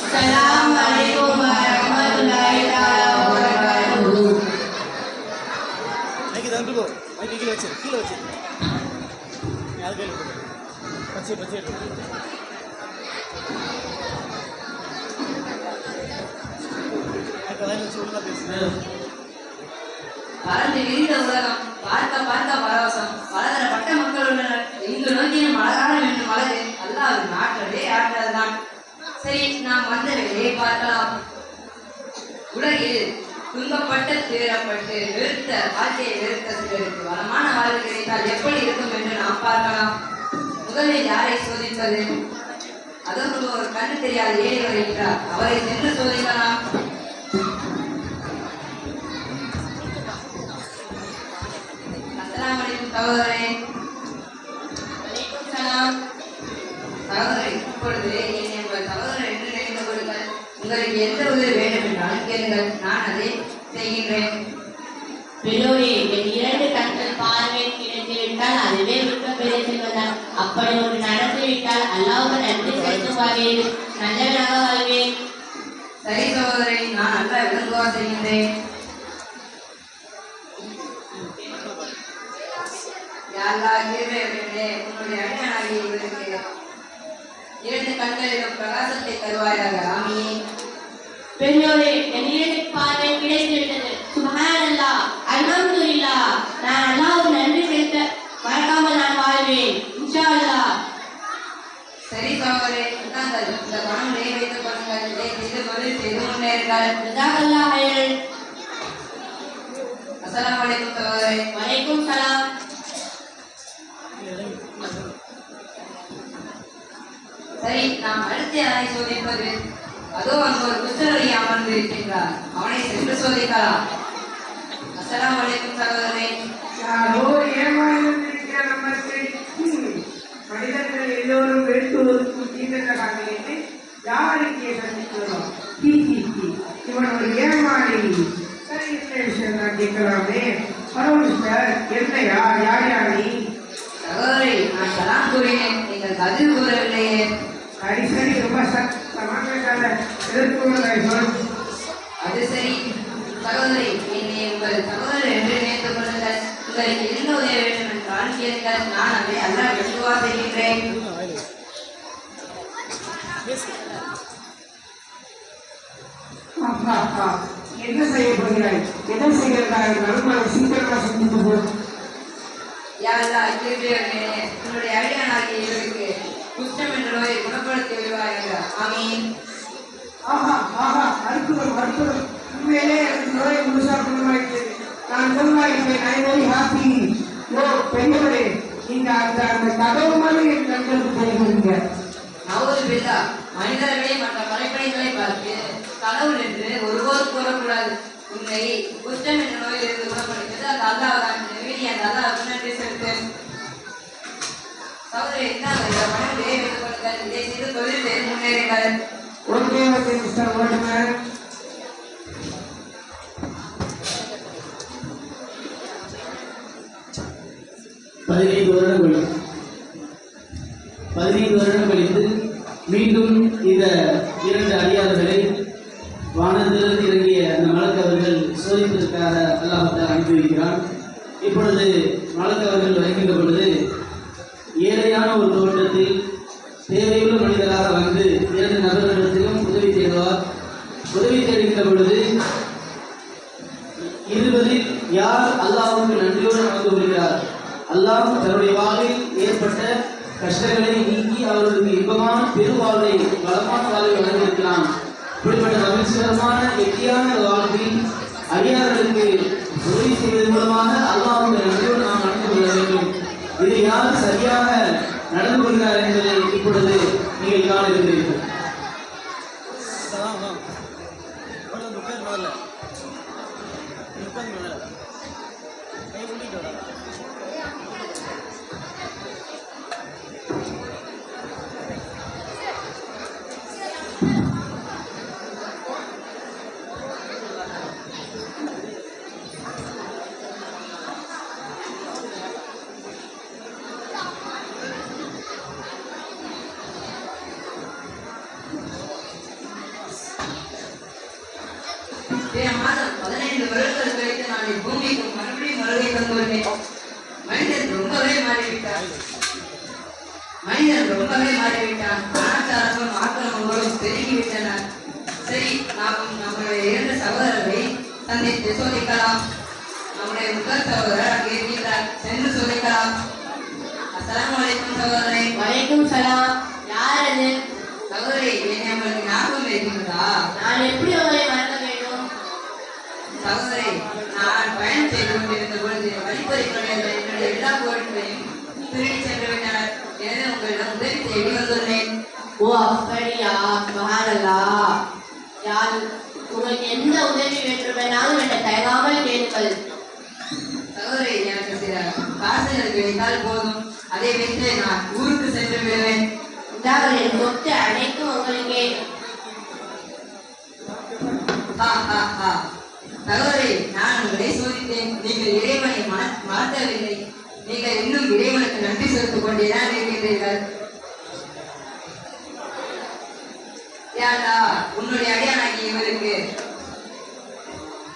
Assalamualaikum warahmatullahi wabarakatuh. Lagi dalam dulu, lagi kilo kecil. Ini harga dulu. Kecil. பறந்து விரிந்த உலகம் பார்க்க பரவசம் பலதரப்பட்ட மக்கள் உள்ளனர். எங்கு நோக்கியும் மழகாலம் என்று மலரு அல்லாது நாட்டவே ஆற்றல்தான். சரி, நாம் வந்த வேலையை பார்க்கலாம். உலகில் துன்பப்பட்டு துயரப்பட்டு வெறுத்த வாழ்க்கையை வெறுத்த சிலருக்கு வளமான வாழ்க்கை கிடைத்தால் எப்படி இருக்கும் என்று நாம் பார்க்கலாம். முதலில் யாரை சோதிப்பது? அதற்கு ஒரு கண்ணு தெரியாத ஏழை வருகிறார், அவரை சென்று சோதிக்கலாம். அஸ்ஸலாமு அலைக்கும் சகோதரே. வலைக்கும் சலாம். சகோதரே, இப்பொழுது என்னை உங்கள் சகோதரர் என்று நினைத்து கொள்ளுங்கள். உங்களுக்கு எந்த உதவி வேண்டும் என்றாலும் கேளுங்கள், நான் அதை செய்கின்றேன். பெரியோரே, என் 2 கண்கள் பார்வை கிடைத்துவிட்டால் அதுவே மிக்க பெரிய செல்வதான். அப்படி ஒன்று நடந்துவிட்டால் அல்லாஹ்வுக்கு நன்றி செலுத்தும் வகையில் நல்லவனாக வாழ்வேன். சரி சகோதரி, நான் நல்ல விளங்குவா செய்கின்றேன். உன்னுடைய அடியானாகிய இவருக்கு 2 கண்களிலும் பிரகாசத்தை தருவாயாக. ஆமீன். பெரியோரே, என் 2 பார்வை கிடைத்துவிட்டது. சுப்ஹானல்லாஹ், அல்ஹம்துலில்லாஹ். நான் அல்லாஹ்வுக்கு நன்றி செலுத்த மறக்காமல் நான் வாழ்வேன் இன்ஷா அல்லாஹ். சரி சகோதரி, இந்த பணம் வைத்துக் கொள்ளுங்கள். இதை செய்து தொழில் செய்து முன்னேறுங்கள். ஜஸாக்கல்லாஹ் ஹைரன். அஸ்ஸலாமு அலைக்கும் சகோதரி. வலைக்கும் சலாம். சரி, நாம் அடுத்து யாரை சோதிப்பது? அதோ அங்கு ஒரு குஷ்டரோகி அமர்ந்து இருக்கின்றார், அவனை சென்று சோதிக்கலாம். அஸ்ஸலாமு அலைக்கும் சகோதரி. மனிதர்கள் எல்லோரும் வெறுத்து ஒதுக்கும் தீவிரத்தை யாருக்கு சந்திக்கிறோம்? இவன் ஒரு ஏமாளி. சரி, என்ன விஷயம் நான் கேட்கலாமே? பரவலிஸ்டர், என்னையா யார் நீ? சகோதரி, நான் சலாம் கூறினேன், நீங்கள் பதில் கூறவில்லையே. சரி, ரொம்ப சத்தமாக சொல். அது சரி சகோதரி, என்னை உங்கள் சகோதரர் என்று நினைத்துக் கொள்ளுங்கள். உங்களுக்கு என்ன உதவி வேண்டும் என்றால் கேளுங்கள், நான் அதை அல்லாஹ் வெட்டுவா செய்கின்றேன். என்ன செய்ய போகிறாய்? எதை செய்கிறதா இருந்தாலும் சீக்கிரமா சிந்தித்து போ. உன்னுடைய அடியானாகிய இவருக்கு குஷ்டம் என்ற நோயை குணப்படுத்தி விடுவாயாக. ஆமீன். அற்புதம். உண்மையிலே எனக்கு நோயை முழுசா குணமாயிட்டது. நான் குணமாயிருப்பேன். I very happy. பெரியவரே, நீங்க அந்த கதவு மாதிரி என் கண்களுக்கு தெரிவிங்க. நவுது பில்லா, மனிதர்களே மற்ற படைப்படைகளை பார்த்து கடவுள் என்று ஒருபோதும் கூறக்கூடாது. உன்னை குஷ்டம் என்ற நோயிலிருந்து குணப்படுத்தியது அந்த அல்லாஹ் தான். எனவே அந்த அல்லாஹ் நன்றி செலுத்து. சகோதரி, இந்த பணம் வைத்துக் கொள்ளுங்கள். இதை செய்து தொழில் செய்து முன்னேறுங்கள். ஓகே மிஸ்டர் ஓட்டுநர். பதினைந்து வருடம் கழித்து மீண்டும் இந்த 2 அடியார்களை வானத்திலிருந்து இறங்கிய அந்த மலக்கவர்கள் சோதிப்பதற்காக அல்லாஹ் அனுப்பி வைக்கிறான். இப்பொழுது மலக்கவர்கள் வருகின்ற பொழுது ஏழையான ஒரு தோட்டத்தில் தேவையுள்ள மனிதராக வந்து 2 நபர்களிடத்திலும் உதவி தேடுவார். உதவி தேடுகின்ற பொழுது 20 யார் அல்லாஹ்வுக்கு நன்றியோடு நடந்து கொள்கிறார், அல்லாஹ் தன்னுடைய வாழ்வில் ஏற்பட்ட கஷ்டங்களை நீக்கி அவர்களுக்கு இன்பமான பெருவாழ்வை வளமான வாழ்வை வழங்கியிருக்கிறான். இப்படிப்பட்ட மகிழ்ச்சிகரமான வெற்றியான வாழ்வில் அடியார்களுக்கு உதவி செய்வதன் மூலமாக அல்லாஹ்வுடைய நன்றியோடு நாம் நடந்து கொள்ள வேண்டும். இது யார் சரியாக நடந்து கொள்கிறார் என்பதை இப்பொழுது நீங்கள் காண இருக்கிறீர்கள். 15 வருடங்கள் கழித்து நான் இப்பூமிக்கு மறுபடியும் வருகை தந்துள்ளேன். மனிதன் ரொம்பவே மாறிவிட்டான். கலாச்சாரங்களும் ஆக்கிரமங்களும் பெருகிவிட்டன. சரி, நாம் நம்முடைய 2 சகோதரர்களை சந்தித்து சோதிக்கலாம். நம்முடைய முதல் சகோதரர் அங்கே இருக்கிறார், சென்று சோதிக்கலாம். அஸ்ஸலாமு அலைக்கும் சகோதரரை. வலைக்கும் சலாம். யார் அது? சகோதரி, என்னை உங்களுக்கு ஞாபகம் இருக்கின்றதா? நான் எப்படி உங்களை மறக்க வேண்டும்? சகோதரி, நான் பயணம் செய்து கொண்டிருந்த பொழுது வழிப்பறிகள் என்னுடைய எல்லா பொருட்களையும் திருடி சென்று விட்டனர். எனவே உங்களிடம் உதவி தேடி வந்துள்ளேன். ஓ அப்படியா? சுப்ஹானல்லாஹ். யார் உங்களுக்கு எந்த உதவி வேண்டுமென்றாலும் என்னை தயங்காமல் கேளுங்கள். சகோதரி, எனக்கு சில காசுகள் கிடைத்தால் போதும். அதை வைத்து நான் ஊருக்கு சென்று விடுவேன். இந்தாங்கள் என் சொத்து அனைத்தும் உங்களுக்கே. சகோதரி, நான் உங்களை சோதித்தேன். நீங்கள் இறைவனை மறக்கவில்லை. நீங்கள் இன்னும் இறைவனுக்கு நன்றி செலுத்திக் கொண்டேதான் இருக்கின்றீர்கள். யாரா உன்னுடைய அடியானாகி இவருக்கு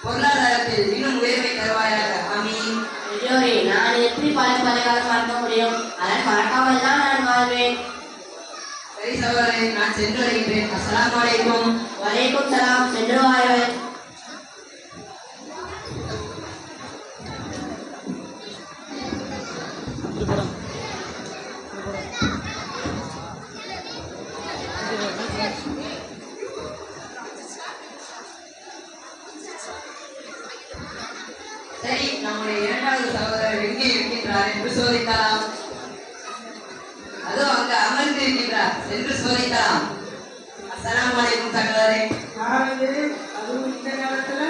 பொருளாதாரத்தில் இன்னும் உயர்வை தருவாயாக. ஆமீன். பெரியோரே, நான் எப்படி பல காலம் மறக்க முடியும்? அதனால் மறக்காமல் தான் நான் வாழ்வேன். சரி சகோதரி, நான் சென்று வருகின்றேன். அஸ்ஸலாமு அலைக்கும். வலைக்கும் சலாம். சென்று வாருங்கள். இது போடா சரி, நம்முடைய 2வது சகோதரர் எங்கே இருக்கின்றார் என்று சோதிக்கலாம். அதோ அங்கு அமர்ந்து இருக்கின்றார், சென்று சோதிக்கலாம். அஸ்ஸலாமு அலைக்கும் சகோதரே. யாரது? அதுவும் இந்த நேரத்துல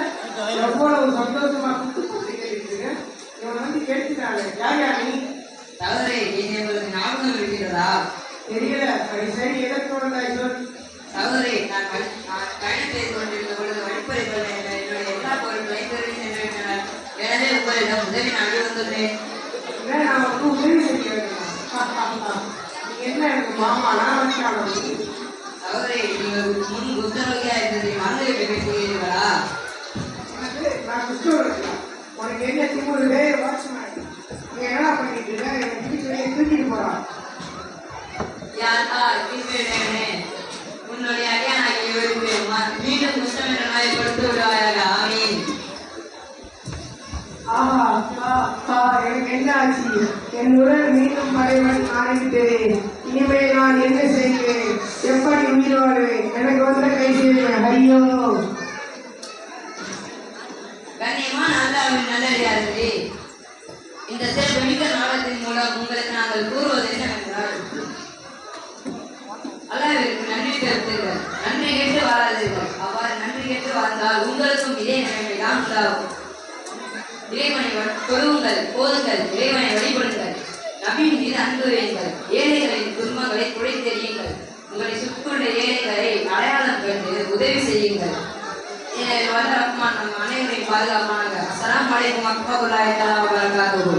எவ்வளவு சந்தோஷமா கூப்பிட்டு இவன் வந்து கேட்டுட்டாங்க. யார் நீ? சகோதரி, நீங்க உங்களுக்கு ஞாபகம் இருக்கிறதா? தெரியல. சரி, எதற்கோட சொல். சகோதரி, நான் பயணம் செய்து கொண்டிருந்த பொழுது வழிப்பறிகள் என்னுடைய எல்லா பொருட்களையும் திருடி சென்று விட்டனர். எனவே உங்களிடம் உதவி நாடி வந்துள்ளேன். நான் வந்து உதவி செய்ய வேண்டும். நீங்க என்ன எனக்கு மாமானா வச்சாலும் சகோதரி, நீங்கள் முன் புத்தரோகியா இருந்ததை மறந்துவிட்டு பேசுகிறீர்களா? நான் கிறிஸ்துவ. உனக்கு என்ன திமுருவே வாட்ச்மேன்? நீ என்ன பண்ணிட்டு இருக்க? எனக்கு வீட்டுல தூக்கிட்டு போறான். யாருக்கா கிருஷ்ணனே, உன்னுடைய அடியானாகிய இவருக்கு மீண்டும் குற்றம் என்ற நோயை கொடுத்து விடுவாயாக. ஆமீன். எனக்கு என்ன ஆச்சு? என் உடல் மீண்டும் படைவன் ஆரம்பித்தேன். இனிமேல் நான் என்ன செய்வேன்? எப்படி உயிர் வாழ்வேன்? எனக்கு வந்த கை செய்வேன். ஐயோ, கண்ணியமான அல்லாஹ்வின் நல்லடியார்களே, இந்த சிறப்புமிக்க நாடகத்தின் மூலம் உங்களுக்கு நாங்கள் கூறுவது என்னவென்றால், அல்லாஹ்விற்கு நன்றி செலுத்துங்கள், நன்றி கேட்டு வாழாதீர்கள். அவ்வாறு நன்றி கேட்டு வாழ்ந்தால் உங்களுக்கும் இதே நிலைமை தான் உண்டாகும். இறைவனை தொழுவுங்கள், போதுங்கள், இறைவனை வழிபடுங்கள், நபியின் மீது அன்பு வையுங்கள், ஏழைகளின் துன்பங்களை குறைத்தெறியுங்கள், உங்களை சுற்றியுள்ள ஏழைகளை அடையாளம் கண்டு உதவி செய்யுங்கள். வல்ல ரஹ்மான் நம் அனைவரையும் பாதுகாப்பானாக. அஸ்ஸலாமு அலைக்கும் வரஹ்மத்துல்லாஹி தஆலா வ பரகாத்துஹு.